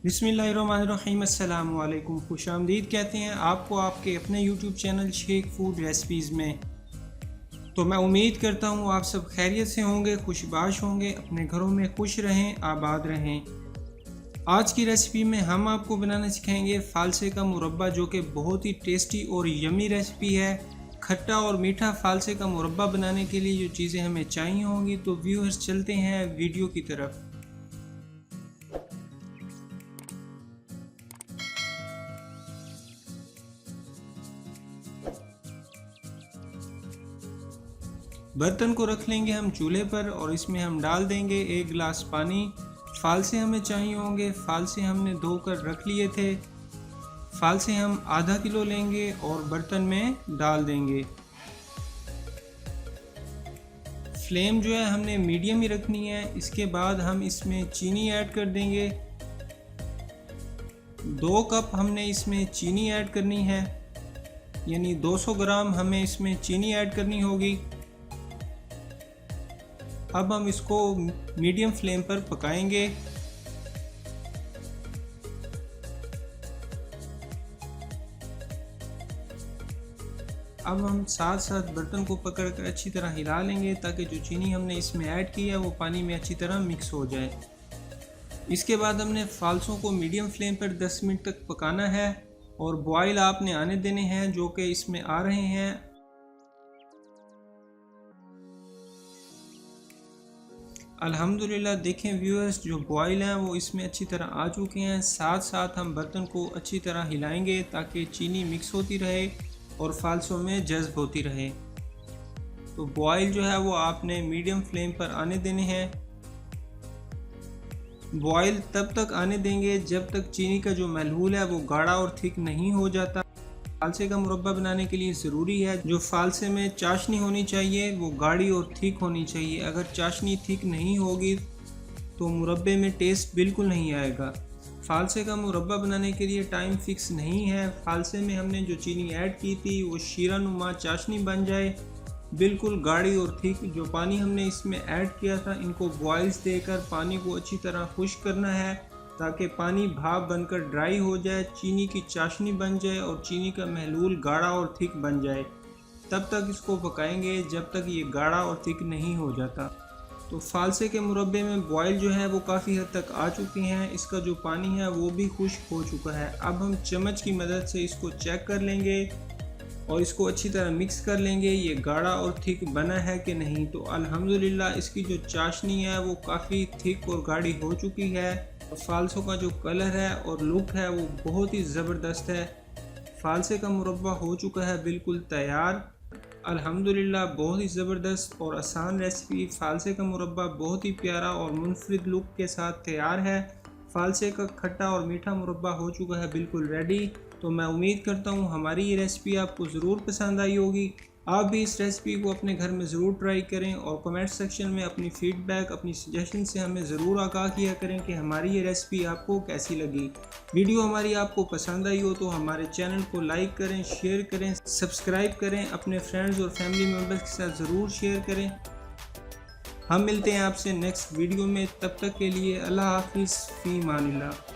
बिस्मिल्लाहिर्रहमानिर्रहीम अस्सलाम वालेकुम, खुशामदीद कहते हैं आपको आपके अपने YouTube channel Shaikh food recipes में। तो मैं उम्मीद करता हूँ आप सब खैरियत से होंगे, खुशबाश होंगे, अपने घरों में खुश रहें, आबाद रहें। आज की रेसिपी में हम आपको बनाना सिखाएंगे फालसे का मुरब्बा, जो कि बहुत ही टेस्टी और यमी रेसिपी है। खट्टा और मीठा फालसे का मुरब्बा बनाने के लिए जो चीज़ें हमें चाहिए होंगी, तो व्यूअर्स चलते हैं वीडियो की तरफ। बर्तन को रख लेंगे हम चूल्हे पर और इसमें हम डाल देंगे 1 गिलास पानी। फालसे हमें चाहिए होंगे, फालसे हमने धोकर रख लिए थे। फालसे हम आधा किलो लेंगे और बर्तन में डाल देंगे। फ्लेम जो है हमने मीडियम ही रखनी है। इसके बाद हम इसमें चीनी ऐड कर देंगे। 2 कप हमने इसमें चीनी ऐड करनी है, यानी 200 ग्राम हमें इसमें चीनी ऐड करनी होगी। अब हम इसको मीडियम फ्लेम पर पकाएंगे। अब हम साथ साथ बर्तन को पकड़कर अच्छी तरह हिला लेंगे, ताकि जो चीनी हमने इसमें ऐड की है वो पानी में अच्छी तरह मिक्स हो जाए। इसके बाद हमने फालसों को मीडियम फ्लेम पर 10 मिनट तक पकाना है और बॉयल आपने आने देने हैं, जो कि इसमें आ रहे हैं। अल्हम्दुलिल्लाह देखें व्यूअर्स, जो बॉयल हैं वो इसमें अच्छी तरह आ चुके हैं। साथ साथ हम बर्तन को अच्छी तरह हिलाएंगे ताकि चीनी मिक्स होती रहे और फालसों में जज्ब होती रहे। तो बॉयल जो है वो आपने मीडियम फ्लेम पर आने देने हैं। बॉयल तब तक आने देंगे जब तक चीनी का जो महलूल है वो गाढ़ा और थिक नहीं हो जाता। फालसे का मुरब्बा बनाने के लिए ज़रूरी है जो फालसे में चाशनी होनी चाहिए वो गाढ़ी और थिक होनी चाहिए। अगर चाशनी थिक नहीं होगी तो मुरब्बे में टेस्ट बिल्कुल नहीं आएगा। फालसे का मुरब्बा बनाने के लिए टाइम फिक्स नहीं है। फालसे में हमने जो चीनी ऐड की थी वो शीरा नुमा चाशनी बन जाए, बिल्कुल गाढ़ी और थिक। जो पानी हमने इसमें ऐड किया था, इनको बॉयल्स देकर पानी को अच्छी तरह खुश्क करना है, ताकि पानी भाप बनकर ड्राई हो जाए, चीनी की चाशनी बन जाए और चीनी का महलूल गाढ़ा और थिक बन जाए। तब तक इसको पकाएंगे जब तक ये गाढ़ा और थिक नहीं हो जाता। तो फालसे के मुरब्बे में बॉयल जो है वो काफ़ी हद तक आ चुके हैं। इसका जो पानी है वो भी खुश्क हो चुका है। अब हम चम्मच की मदद से इसको चेक कर लेंगे और इसको अच्छी तरह मिक्स कर लेंगे, ये गाढ़ा और थिक बना है कि नहीं। तो अल्हम्दुलिल्लाह इसकी जो चाशनी है वो काफ़ी थिक और गाढ़ी हो चुकी है। फालसों का जो कलर है और लुक है वो बहुत ही ज़बरदस्त है। फालसे का मुरब्बा हो चुका है बिल्कुल तैयार। अल्हम्दुलिल्लाह बहुत ही ज़बरदस्त और आसान रेसिपी। फालसे का मुरब्बा बहुत ही प्यारा और मुनफरिद लुक के साथ तैयार है। फालसे का खट्टा और मीठा मुरब्बा हो चुका है बिल्कुल रेडी। तो मैं उम्मीद करता हूँ हमारी ये रेसिपी आपको ज़रूर पसंद आई होगी। आप भी इस रेसिपी को अपने घर में ज़रूर ट्राई करें और कमेंट सेक्शन में अपनी फ़ीडबैक, अपनी सजेशन से हमें ज़रूर आगाह किया करें कि हमारी ये रेसिपी आपको कैसी लगी। वीडियो हमारी आपको पसंद आई हो तो हमारे चैनल को लाइक करें, शेयर करें, सब्सक्राइब करें, अपने फ्रेंड्स और फैमिली मेम्बर्स के साथ ज़रूर शेयर करें। हम मिलते हैं आपसे नेक्स्ट वीडियो में, तब तक के लिए अल्लाह हाफिज़, फ़ी अमानिल्लाह।